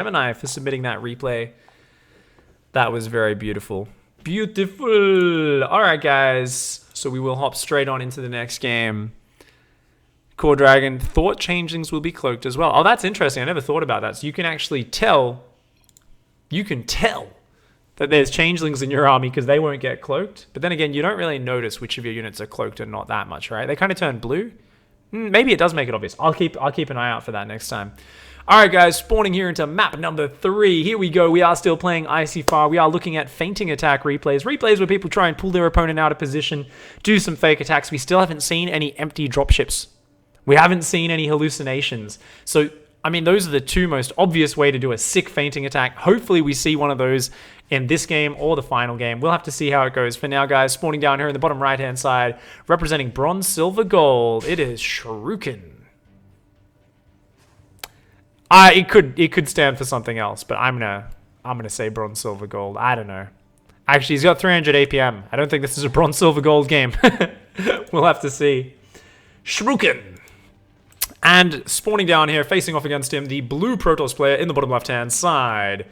Gemini for submitting that replay. That was very beautiful. Beautiful. All right, guys. So we will hop straight on into the next game. Core Dragon thought changelings will be cloaked as well. Oh, that's interesting. I never thought about that. So you can actually tell. You can tell that there's changelings in your army because they won't get cloaked. But then again, you don't really notice which of your units are cloaked and not that much, right? They kind of turn blue. Maybe it does make it obvious. I'll keep an eye out for that next time. All right, guys, spawning here into map number 3. Here we go. We are still playing Icy Fire. We are looking at fainting attack replays. Replays where people try and pull their opponent out of position, do some fake attacks. We still haven't seen any empty dropships. We haven't seen any hallucinations. So, I mean, those are the two most obvious way to do a sick fainting attack. Hopefully we see one of those in this game or the final game. We'll have to see how it goes. For now, guys, spawning down here in the bottom right-hand side, representing bronze, silver, gold, it is Shuriken. It could stand for something else, but I'm gonna say bronze, silver, gold. I don't know. Actually, he's got 300 APM. I don't think this is a bronze, silver, gold game. We'll have to see. Shuriken. And spawning down here, facing off against him, the blue Protoss player in the bottom left-hand side,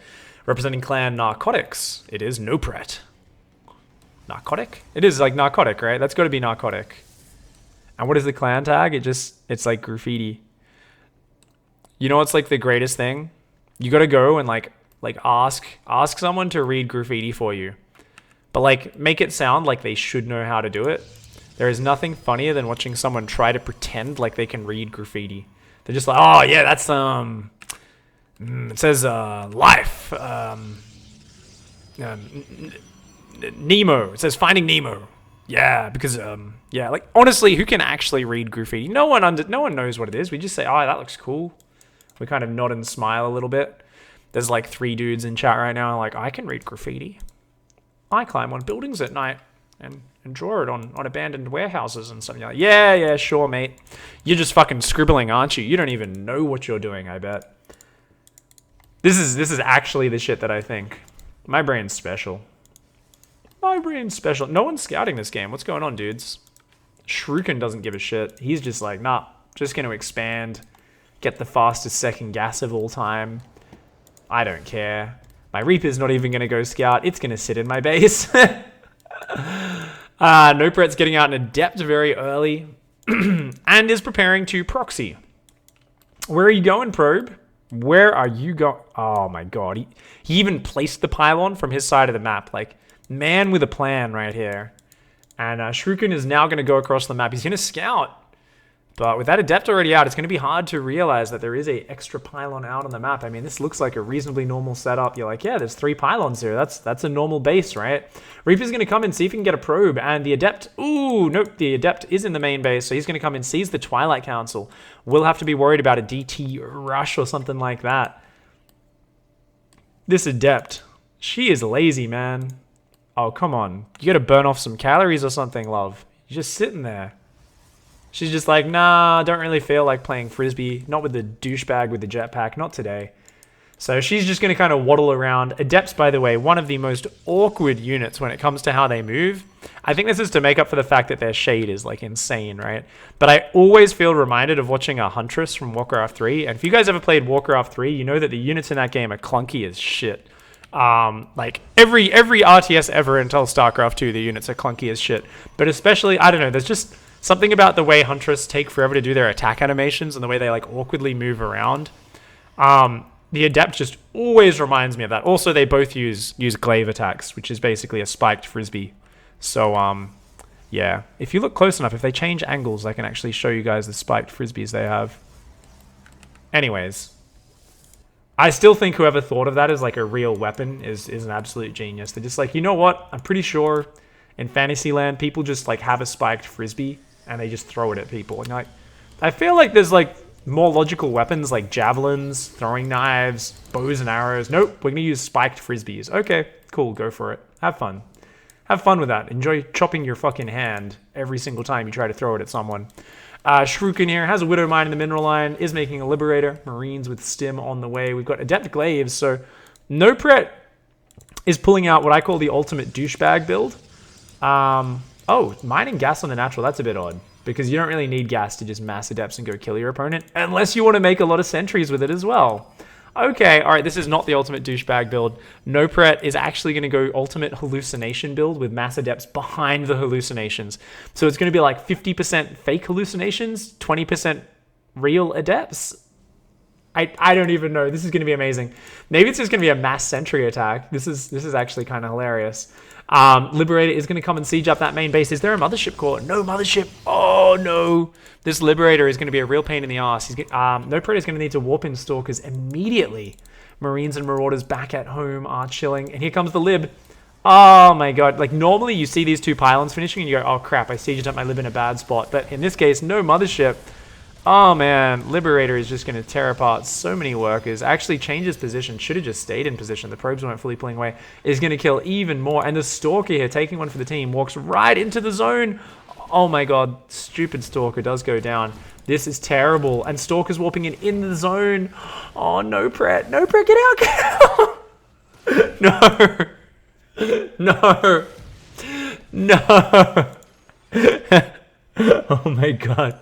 representing clan Narcotics. It is Nopret. Narcotic? It is like narcotic, right? That's got to be narcotic. And what is the clan tag? It's like graffiti. You know what's like the greatest thing? You got to go and like ask someone to read graffiti for you. But like make it sound like they should know how to do it. There is nothing funnier than watching someone try to pretend like they can read graffiti. They're just like, oh yeah, that's it says life. Nemo. It says Finding Nemo. Yeah, because yeah, like honestly, who can actually read graffiti? No one knows what it is. We just say, oh, that looks cool. We kind of nod and smile a little bit. There's like 3 dudes in chat right now like, I can read graffiti. I climb on buildings at night and draw it on abandoned warehouses and something. Like, yeah, sure, mate. You're just fucking scribbling, aren't you? You don't even know what you're doing, I bet. This is actually the shit that I think. My brain's special. My brain's special. No one's scouting this game. What's going on, dudes? Shuriken doesn't give a shit. He's just like, nah, just going to expand. Get the fastest second gas of all time. I don't care. My Reaper's not even going to go scout. It's going to sit in my base. Nopret's getting out an Adept very early and is preparing to proxy. Where are you going, Probe? Where are you going? Oh my god. He even placed the pylon from his side of the map. Like, man with a plan right here. And Shuriken is now going to go across the map. He's going to scout. But with that Adept already out, it's going to be hard to realize that there is a extra pylon out on the map. I mean, this looks like a reasonably normal setup. You're like, yeah, there's 3 pylons here. That's a normal base, right? Reaper's going to come and see if he can get a probe. And the Adept, ooh, nope, the Adept is in the main base. So he's going to come and seize the Twilight Council. We'll have to be worried about a DT rush or something like that. This Adept, she is lazy, man. Oh, come on. You got to burn off some calories or something, love. You're just sitting there. She's just like, nah, don't really feel like playing Frisbee. Not with the douchebag with the jetpack. Not today. So she's just going to kind of waddle around. Adepts, by the way, one of the most awkward units when it comes to how they move. I think this is to make up for the fact that their shade is like insane, right? But I always feel reminded of watching a Huntress from Warcraft 3. And if you guys ever played Warcraft 3, you know that the units in that game are clunky as shit. Like every RTS ever until StarCraft 2, the units are clunky as shit. But especially, I don't know, there's just something about the way Huntress take forever to do their attack animations and the way they like awkwardly move around. The Adept just always reminds me of that. Also, they both use glaive attacks, which is basically a spiked Frisbee. So, yeah. If you look close enough, if they change angles, I can actually show you guys the spiked Frisbees they have. Anyways. I still think whoever thought of that as like a real weapon is an absolute genius. They're just like, you know what? I'm pretty sure in Fantasyland, people just like have a spiked Frisbee and they just throw it at people. And like, I feel like there's like more logical weapons like javelins, throwing knives, bows and arrows. Nope, we're gonna use spiked Frisbees. Okay, cool, go for it. Have fun. Have fun with that. Enjoy chopping your fucking hand every single time you try to throw it at someone. Shuriken here has a Widow Mine in the mineral line, is making a Liberator. Marines with Stim on the way. We've got Adept Glaives, so Nopret is pulling out what I call the ultimate douchebag build. Oh, mining gas on the natural, that's a bit odd. Because you don't really need gas to just mass Adepts and go kill your opponent. Unless you want to make a lot of sentries with it as well. Okay, all right, this is not the ultimate douchebag build. Nopret is actually going to go ultimate hallucination build with mass adepts behind the hallucinations. So it's going to be like 50% fake hallucinations, 20% real adepts. I don't even know. This is going to be amazing. Maybe it's just going to be a mass sentry attack. This is actually kind of hilarious. Liberator is going to come and siege up that main base. Is there a mothership core? No mothership. Oh, no. This Liberator is going to be a real pain in the ass. Nopret is going to need to warp in Stalkers immediately. Marines and Marauders back at home are chilling. And here comes the Lib. Oh, my God. Like, normally you see these two pylons finishing and you go, oh, crap, I sieged up my Lib in a bad spot. But in this case, no mothership. Oh, man. Liberator is just going to tear apart so many workers. Actually changes position. Should have just stayed in position. The probes weren't fully pulling away. Is going to kill even more. And the Stalker here, taking one for the team, walks right into the zone. Oh, my God. Stupid Stalker does go down. This is terrible. And Stalker's warping in the zone. Oh, Nopret. Nopret, get out. No. No. Oh, my God.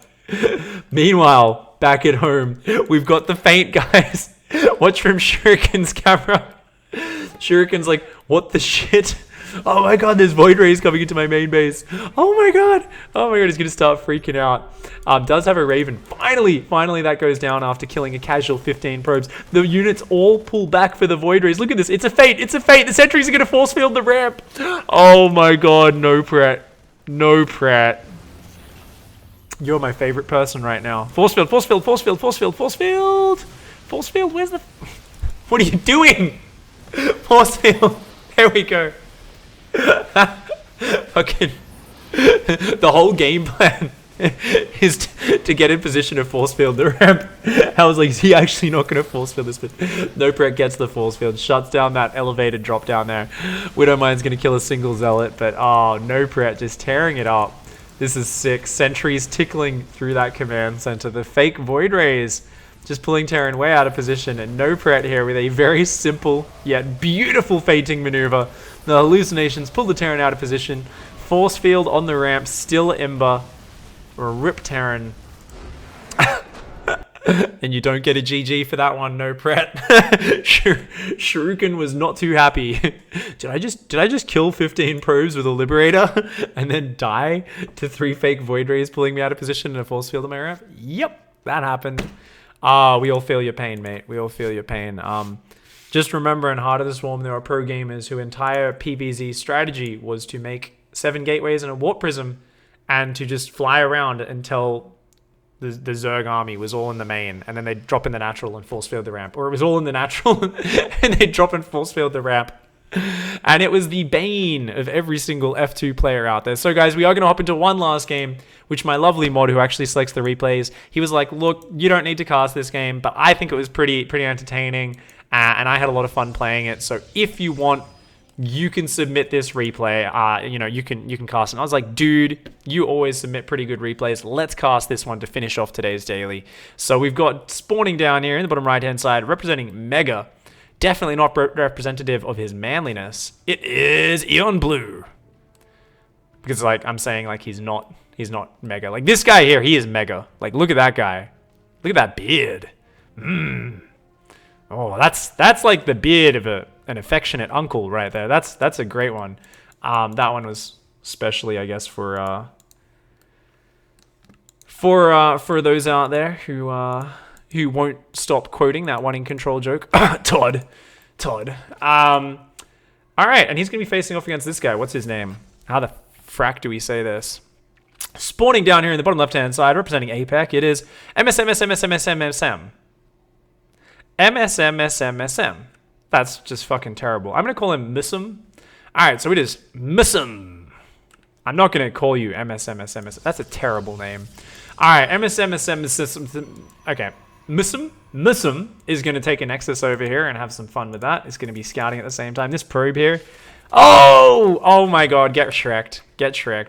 Meanwhile, back at home, we've got the Feint guys. Watch from Shuriken's camera. Shuriken's like, what the shit? Oh my God, there's Void Rays coming into my main base. Oh my God, he's gonna start freaking out. Does have a Raven. Finally that goes down after killing a casual 15 probes. The units all pull back for the Void Rays. Look at this, it's a Feint. The sentries are gonna force field the ramp. Oh my God, Nopret. You're my favorite person right now. Force field. Where's the... What are you doing? Force field. There we go. Fucking... The whole game plan is to get in position to force field the ramp. I was like, is he actually not going to force field this? But Nopret gets the force field, shuts down that elevated drop down there. Widowmine's going to kill a single zealot, but oh, Nopret just tearing it up. This is sick. Sentries tickling through that command center. The fake Void Rays just pulling Terran way out of position. And Nopret here with a very simple yet beautiful feinting maneuver. The hallucinations pull the Terran out of position. Force field on the ramp. Still Ember. Or a Rip Terran. And you don't get a GG for that one, Nopret. Shuriken was not too happy. Did I just kill 15 probes with a Liberator and then die to 3 fake Void Rays pulling me out of position in a force field on my ramp? Yep, that happened. We all feel your pain, mate. We all feel your pain. Just remember, in Heart of the Swarm, there are pro gamers whose entire PvZ strategy was to make 7 gateways and a warp prism and to just fly around until the Zerg army was all in the main, and then they'd drop in the natural and force field the ramp. Or it was all in the natural, and they'd drop and force field the ramp. And it was the bane of every single F2 player out there. So guys, we are going to hop into one last game, which my lovely mod, who actually selects the replays, he was like, look, you don't need to cast this game, but I think it was pretty entertaining, and I had a lot of fun playing it. So if you want, you can submit this replay. You can cast it. And I was like, dude, you always submit pretty good replays. Let's cast this one to finish off today's daily. So we've got spawning down here in the bottom right-hand side, representing Mega. Definitely not representative of his manliness. It is Eon Blue. Because like I'm saying, like he's not Mega. Like this guy here, he is Mega. Like look at that guy. Look at that beard. Oh, that's like the beard of an affectionate uncle right there. That's a great one. That one was especially, I guess, for those out there who won't stop quoting that one in Control joke. Todd. All right, and he's gonna be facing off against this guy. What's his name? How the frack do we say this? Spawning down here in the bottom left-hand side, representing APEC, it is MSM. That's just fucking terrible. I'm going to call him Missum. Alright, so it is Missum. I'm not going to call you MSM. That's a terrible name. Alright, MSM. Okay. Missum is going to take a Nexus over here and have some fun with that. It's going to be scouting at the same time. This probe here. Oh my god, get Shrek'd.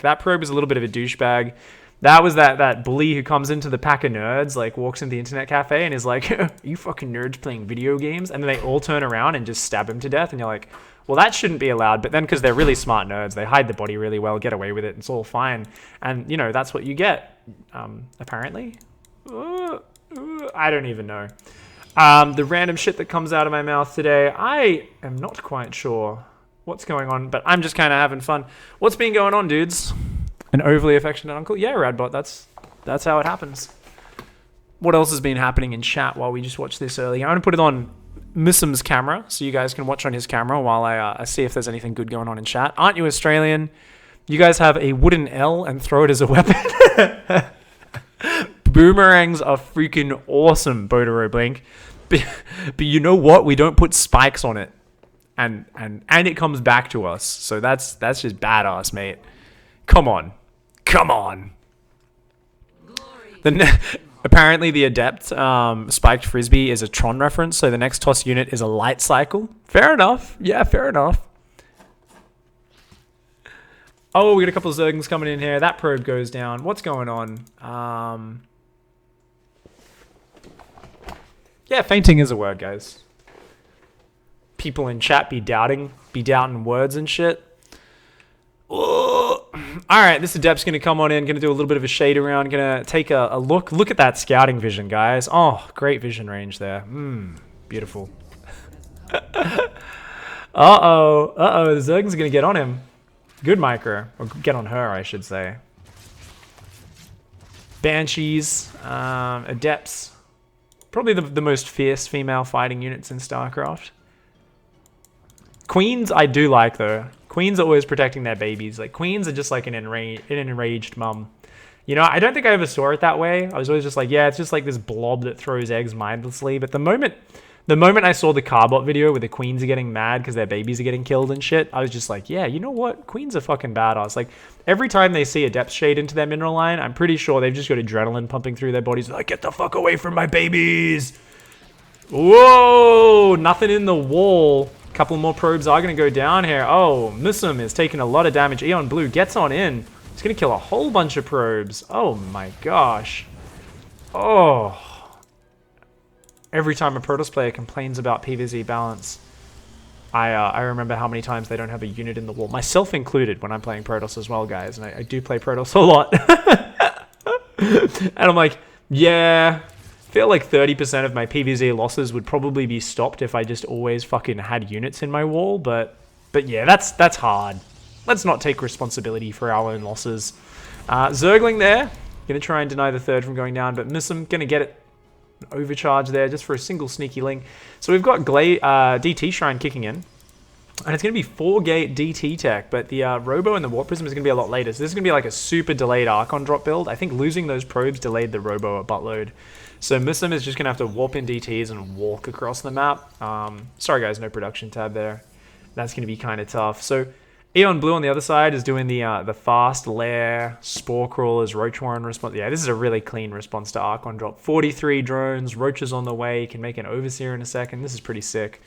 That probe is a little bit of a douchebag. That was that bully who comes into the pack of nerds, like walks into the internet cafe and is like, you fucking nerds playing video games? And then they all turn around and just stab him to death. And you're like, well, that shouldn't be allowed. But then because they're really smart nerds, they hide the body really well, get away with it. It's all fine. And, you know, that's what you get, apparently. I don't even know. The random shit that comes out of my mouth today, I am not quite sure what's going on, but I'm just kind of having fun. What's been going on, dudes? An overly affectionate uncle? Yeah, Radbot, that's how it happens. What else has been happening in chat while we just watched this earlier? I'm going to put it on Missum's camera so you guys can watch on his camera while I see if there's anything good going on in chat. Aren't you Australian? You guys have a wooden L and throw it as a weapon. Boomerangs are freaking awesome, Bodoro Blink. But you know what? We don't put spikes on it. And it comes back to us. So that's just badass, mate. Come on. Apparently the Adept spiked frisbee is a Tron reference, so the next toss unit is a light cycle. Fair enough. Yeah, fair enough. Oh, we got a couple of Zerglings coming in here. That probe goes down. What's going on? Yeah, fainting is a word, guys. People in chat be doubting words and shit. Alright, this Adept's going to come on in, going to do a little bit of a shade around, going to take a look. Look at that scouting vision, guys. Oh, great vision range there. Beautiful. Uh-oh, the Zerglings are going to get on him. Good micro. Or get on her, I should say. Banshees, Adepts. Probably the most fierce female fighting units in StarCraft. Queens, I do like, though. Queens are always protecting their babies. Like, queens are just like an enraged mum. You know, I don't think I ever saw it that way. I was always just like, yeah, it's just like this blob that throws eggs mindlessly. But the moment I saw the Carbot video where the queens are getting mad because their babies are getting killed and shit, I was just like, yeah, you know what? Queens are fucking badass. Like, every time they see a depth shade into their mineral line, I'm pretty sure they've just got adrenaline pumping through their bodies. Like, get the fuck away from my babies! Whoa! Nothing in the wall. Couple more probes are going to go down here. Oh, Missum is taking a lot of damage. Eon Blue gets on in. He's going to kill a whole bunch of probes. Oh my gosh. Oh. Every time a Protoss player complains about PvZ balance, I remember how many times they don't have a unit in the wall. Myself included when I'm playing Protoss as well, guys. And I do play Protoss a lot. And I'm like, yeah... I feel like 30% of my PvZ losses would probably be stopped if I just always fucking had units in my wall, but yeah, that's hard. Let's not take responsibility for our own losses. Zergling there, gonna try and deny the third from going down, but Missum gonna get it overcharge there just for a single sneaky link. So we've got DT Shrine kicking in, and it's gonna be 4-gate DT tech, but the Robo and the Warp Prism is gonna be a lot later. So this is gonna be like a super delayed Archon drop build. I think losing those probes delayed the Robo a buttload. So Missum is just going to have to warp in DTs and walk across the map. Sorry guys, no production tab there. That's going to be kind of tough. So Eon Blue on the other side is doing the fast lair, Spore Crawlers, Roach Warren response. Yeah, this is a really clean response to Archon drop. 43 drones, Roaches on the way, can make an Overseer in a second. This is pretty sick.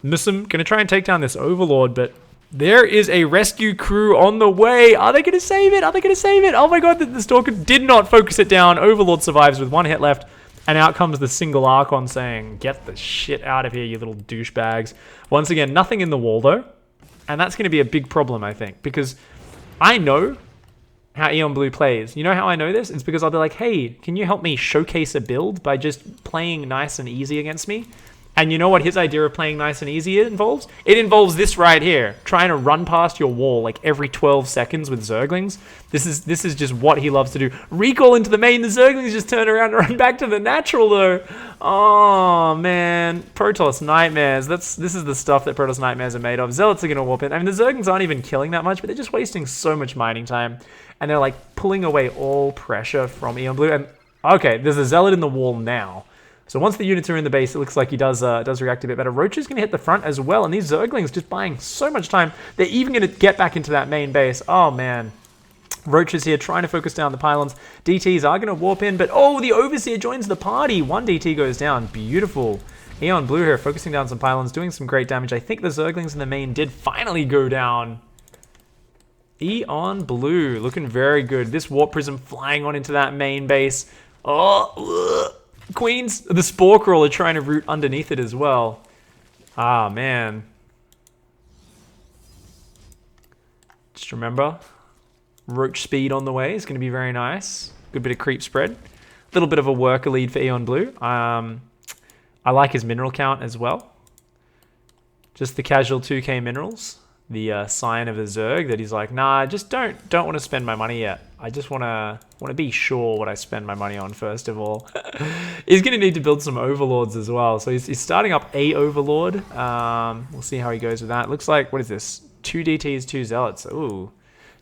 Missum going to try and take down this Overlord, but there is a rescue crew on the way. Are they going to save it? Are they going to save it? Oh my god, the Stalker did not focus it down. Overlord survives with 1 hit left. And out comes the single Archon saying, get the shit out of here, you little douchebags. Once again, nothing in the wall though. And that's going to be a big problem, I think. Because I know how Eon Blue plays. You know how I know this? It's because I'll be like, hey, can you help me showcase a build by just playing nice and easy against me? And you know what his idea of playing nice and easy involves? It involves this right here. Trying to run past your wall like every 12 seconds with Zerglings. This is just what he loves to do. Recall into the main, the Zerglings just turn around and run back to the natural though. Oh man. Protoss Nightmares. This is the stuff that Protoss Nightmares are made of. Zealots are going to warp in. I mean, the Zerglings aren't even killing that much, but they're just wasting so much mining time. And they're like pulling away all pressure from Eon Blue. And okay, there's a Zealot in the wall now. So once the units are in the base, it looks like he does react a bit better. Roach is going to hit the front as well, and these Zerglings just buying so much time. They're even going to get back into that main base. Oh, man. Roach is here trying to focus down the pylons. DTs are going to warp in, but oh, the Overseer joins the party. 1 DT goes down. Beautiful. Eon Blue here focusing down some pylons, doing some great damage. I think the Zerglings in the main did finally go down. Eon Blue looking very good. This Warp Prism flying on into that main base. Oh, ugh. Queens, the Spore Crawler trying to root underneath it as well. Ah, man. Just remember, Roach speed on the way is going to be very nice. Good bit of creep spread. A little bit of a worker lead for Eon Blue. I like his mineral count as well. Just the casual 2k minerals. The sign of a Zerg that he's like, nah, just don't want to spend my money yet. I just want to be sure what I spend my money on first of all. He's going to need to build some overlords as well. So he's starting up a overlord. We'll see how he goes with that. Looks like, what is this? 2 DTs, 2 zealots. Ooh.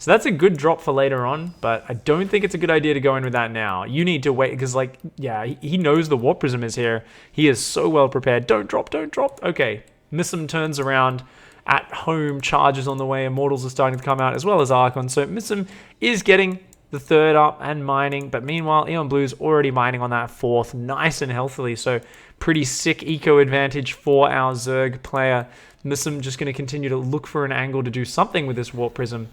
So that's a good drop for later on, but I don't think it's a good idea to go in with that now. You need to wait, because like, yeah, he knows the Warp Prism is here. He is so well prepared. Don't drop, don't drop. Okay, Mism turns around. At home, charges on the way, Immortals are starting to come out, as well as Archon. So Mism is getting the 3rd up and mining, but meanwhile, Eon Blue's already mining on that 4th, nice and healthily. So pretty sick eco advantage for our Zerg player. Mism just going to continue to look for an angle to do something with this Warp Prism.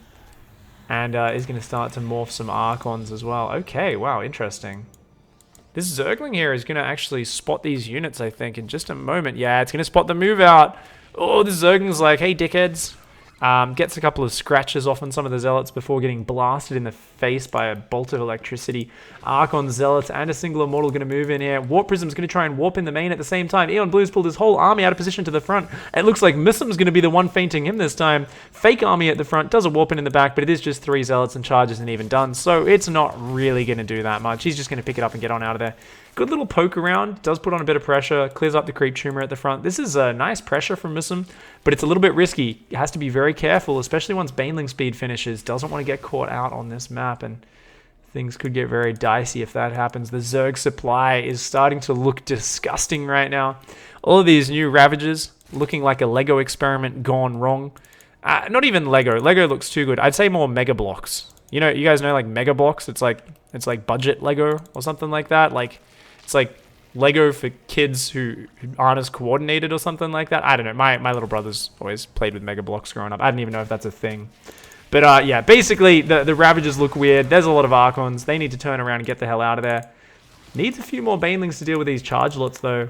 And is going to start to morph some Archons as well. Okay, wow, interesting. This Zergling here is going to actually spot these units, I think, in just a moment. Yeah, it's going to spot the move out. Oh, the Zergling's like, hey, dickheads. Gets a couple of scratches off on some of the Zealots before getting blasted in the face by a bolt of electricity. Archon, Zealots, and a single Immortal going to move in here. Warp Prism's going to try and warp in the main at the same time. Eon Blue's pulled his whole army out of position to the front. It looks like Mism's going to be the one fainting him this time. Fake army at the front, does a warp in the back, but it is just 3 Zealots and charge isn't even done, so it's not really going to do that much. He's just going to pick it up and get on out of there. Good little poke around, does put on a bit of pressure, clears up the creep tumor at the front. This is a nice pressure from Mism, but it's a little bit risky. He has to be very careful, especially once Baneling speed finishes. Doesn't want to get caught out on this map, and things could get very dicey if that happens. The Zerg supply is starting to look disgusting right now. All of these new Ravagers looking like a Lego experiment gone wrong. Not even Lego. Lego looks too good. I'd say more Mega Blocks. You know, you guys know like Mega Blocks? It's like budget Lego or something like that. Like, it's like Lego for kids who aren't as coordinated or something like that. I don't know. My little brother's always played with Mega Blocks growing up. I didn't even know if that's a thing. But yeah, basically the Ravagers look weird. There's a lot of Archons. They need to turn around and get the hell out of there. Needs a few more Banelings to deal with these charge lots though.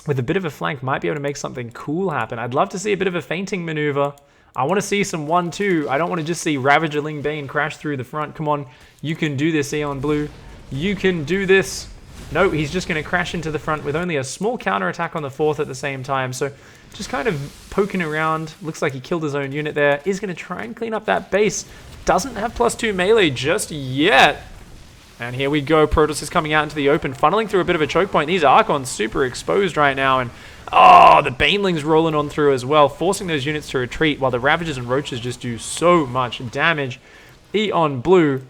With a bit of a flank, might be able to make something cool happen. I'd love to see a bit of a feinting maneuver. I want to see some 1-2. I don't want to just see Ravagerling Bane crash through the front. Come on, you can do this, Eon Blue. You can do this. No, he's just going to crash into the front with only a small counterattack on the 4th at the same time. So just kind of poking around. Looks like he killed his own unit there. Is going to try and clean up that base. Doesn't have +2 melee just yet. And here we go. Protoss is coming out into the open, funneling through a bit of a choke point. These Archons super exposed right now. And oh, the Banelings rolling on through as well, forcing those units to retreat while the Ravagers and Roaches just do so much damage. Eon Blue,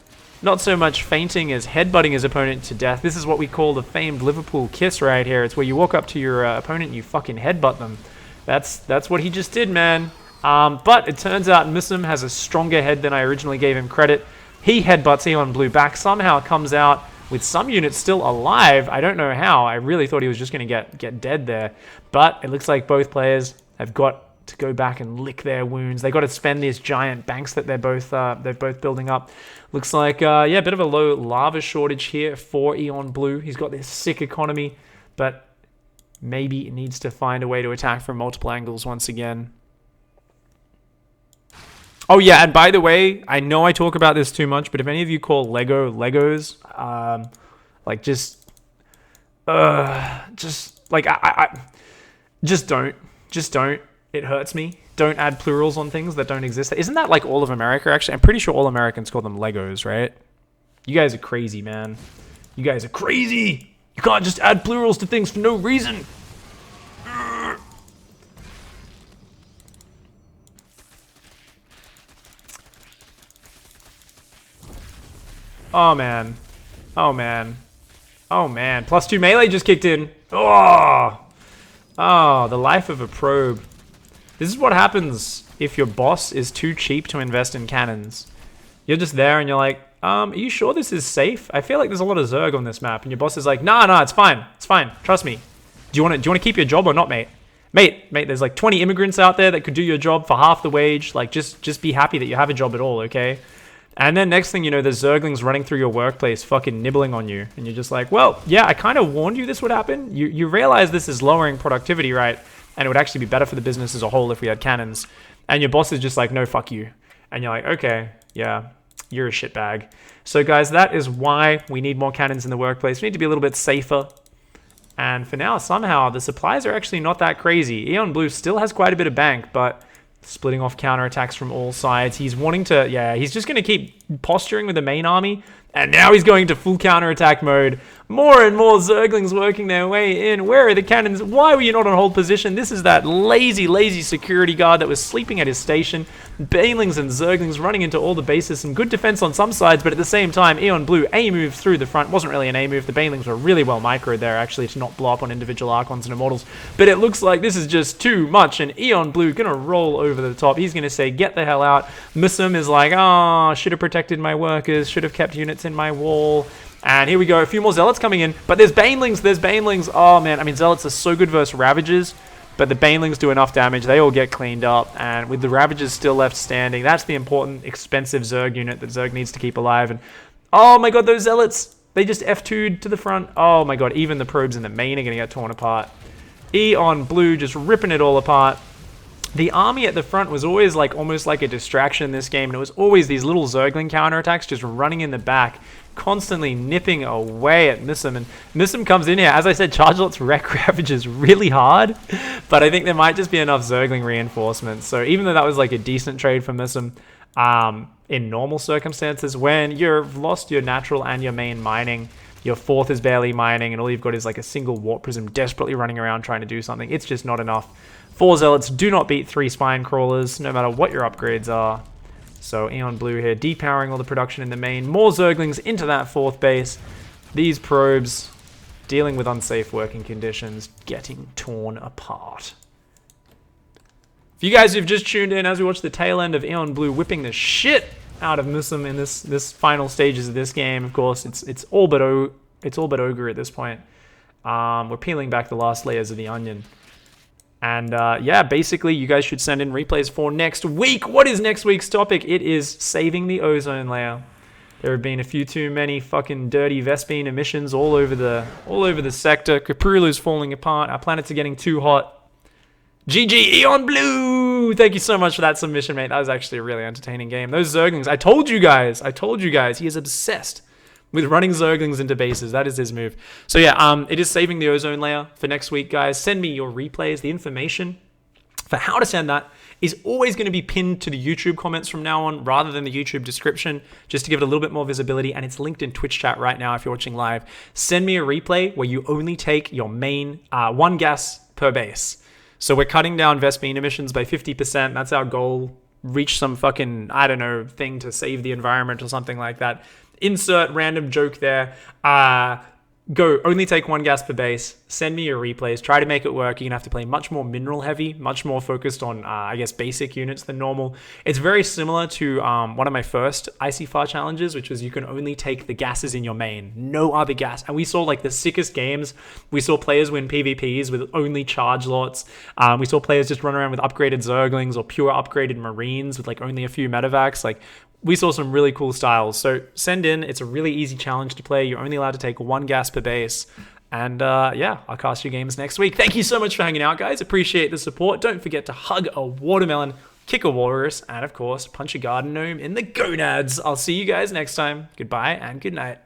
not so much fainting as headbutting his opponent to death. This is what we call the famed Liverpool kiss right here. It's where you walk up to your opponent and you fucking headbutt them. That's what he just did, man. But it turns out Mism has a stronger head than I originally gave him credit. He headbutts Eon Blue back, somehow comes out with some units still alive. I don't know how. I really thought he was just going to get dead there. But it looks like both players have got to go back and lick their wounds. They got to spend these giant banks that they're both building up. Looks like yeah, a bit of a low lava shortage here for Eon Blue. He's got this sick economy, but maybe he needs to find a way to attack from multiple angles once again. Oh yeah, and by the way, I know I talk about this too much, but if any of you call Lego Legos, like just like I just don't. It hurts me. Don't add plurals on things that don't exist. Isn't that like all of America, actually? I'm pretty sure all Americans call them Legos, right? You guys are crazy, man. You guys are crazy. You can't just add plurals to things for no reason. Oh, man. Oh, man. Oh, man. +2 melee just kicked in. Oh! Oh, the life of a probe. This is what happens if your boss is too cheap to invest in cannons. You're just there and you're like, are you sure this is safe? I feel like there's a lot of Zerg on this map. And your boss is like, nah, it's fine. It's fine. Trust me. Do you want to keep your job or not, mate? Mate, there's like 20 immigrants out there that could do your job for half the wage. Like, just be happy that you have a job at all, okay? And then next thing you know, there's Zerglings running through your workplace fucking nibbling on you. And you're just like, well, yeah, I kind of warned you this would happen. You realize this is lowering productivity, right? And it would actually be better for the business as a whole if we had cannons. And your boss is just like, no, fuck you. And you're like, okay, yeah, you're a shitbag. So guys, that is why we need more cannons in the workplace. We need to be a little bit safer. And for now, somehow, the supplies are actually not that crazy. Aeon Blue still has quite a bit of bank, but splitting off counterattacks from all sides. He's wanting to, yeah, he's just going to keep posturing with the main army. And now he's going to full counterattack mode. More and more Zerglings working their way in. Where are the cannons? Why were you not on hold position? This is that lazy security guard that was sleeping at his station. Banelings and Zerglings running into all the bases. Some good defense on some sides, but at the same time, Aeon Blue A move through the front. Wasn't really an A move. The Banelings were really well microed there, actually, to not blow up on individual Archons and Immortals. But it looks like this is just too much, and Aeon Blue gonna roll over the top. He's gonna say, get the hell out. Misum is like, oh, should have protected my workers, should have kept units in my wall. And here we go, a few more Zealots coming in. But there's Banelings. Oh, man. I mean, Zealots are so good versus Ravagers. But the Banelings do enough damage. They all get cleaned up. And with the Ravagers still left standing, that's the important, expensive Zerg unit that Zerg needs to keep alive. And oh, my God, those Zealots. They just F2'd to the front. Oh, my God. Even the probes in the main are going to get torn apart. Aeon Blue just ripping it all apart. The army at the front was always like almost like a distraction in this game. And it was always these little Zergling counterattacks just running in the back, constantly nipping away at Misum. And Misum comes in here. As I said, Chargelots wreck Ravagers really hard, but I think there might just be enough Zergling reinforcements. So even though that was like a decent trade for Misum, in normal circumstances, when you've lost your natural and your main mining, your fourth is barely mining, and all you've got is like a single Warp Prism desperately running around trying to do something, it's just not enough. 4 Zealots do not beat 3 Spine Crawlers, no matter what your upgrades are. So Aeon Blue here, depowering all the production in the main. More Zerglings into that 4th base. These probes dealing with unsafe working conditions, getting torn apart. For you guys who've just tuned in as we watch the tail end of Aeon Blue whipping the shit out of Misum in this final stages of this game, of course, it's all but ogre at this point. We're peeling back the last layers of the onion. And yeah, basically, you guys should send in replays for next week. What is next week's topic? It is saving the ozone layer. There have been a few too many fucking dirty Vespene emissions all over the sector. Caprulu's falling apart. Our planets are getting too hot. GG Aeon Blue! Thank you so much for that submission, mate. That was actually a really entertaining game. Those Zerglings, I told you guys, he is obsessed with running Zerglings into bases. That is his move. So yeah, it is saving the ozone layer for next week, guys. Send me your replays. The information for how to send that is always going to be pinned to the YouTube comments from now on rather than the YouTube description, just to give it a little bit more visibility. And it's linked in Twitch chat right now if you're watching live. Send me a replay where you only take your main 1 gas per base. So we're cutting down Vespene emissions by 50%. That's our goal. Reach some fucking, I don't know, thing to save the environment or something like that. Insert random joke there. Go, only take 1 gas per base. Send me your replays. Try to make it work. You're going to have to play much more mineral heavy, much more focused on, I guess, basic units than normal. It's very similar to one of my first IC4 challenges, which was you can only take the gases in your main. No other gas. And we saw like the sickest games. We saw players win PvPs with only charge lots. We saw players just run around with upgraded Zerglings or pure upgraded Marines with like only a few medevacs. Like, we saw some really cool styles. So send in. It's a really easy challenge to play. You're only allowed to take 1 gas per base. And yeah, I'll cast you games next week. Thank you so much for hanging out, guys. Appreciate the support. Don't forget to hug a watermelon, kick a walrus, and of course, punch a garden gnome in the gonads. I'll see you guys next time. Goodbye and good night.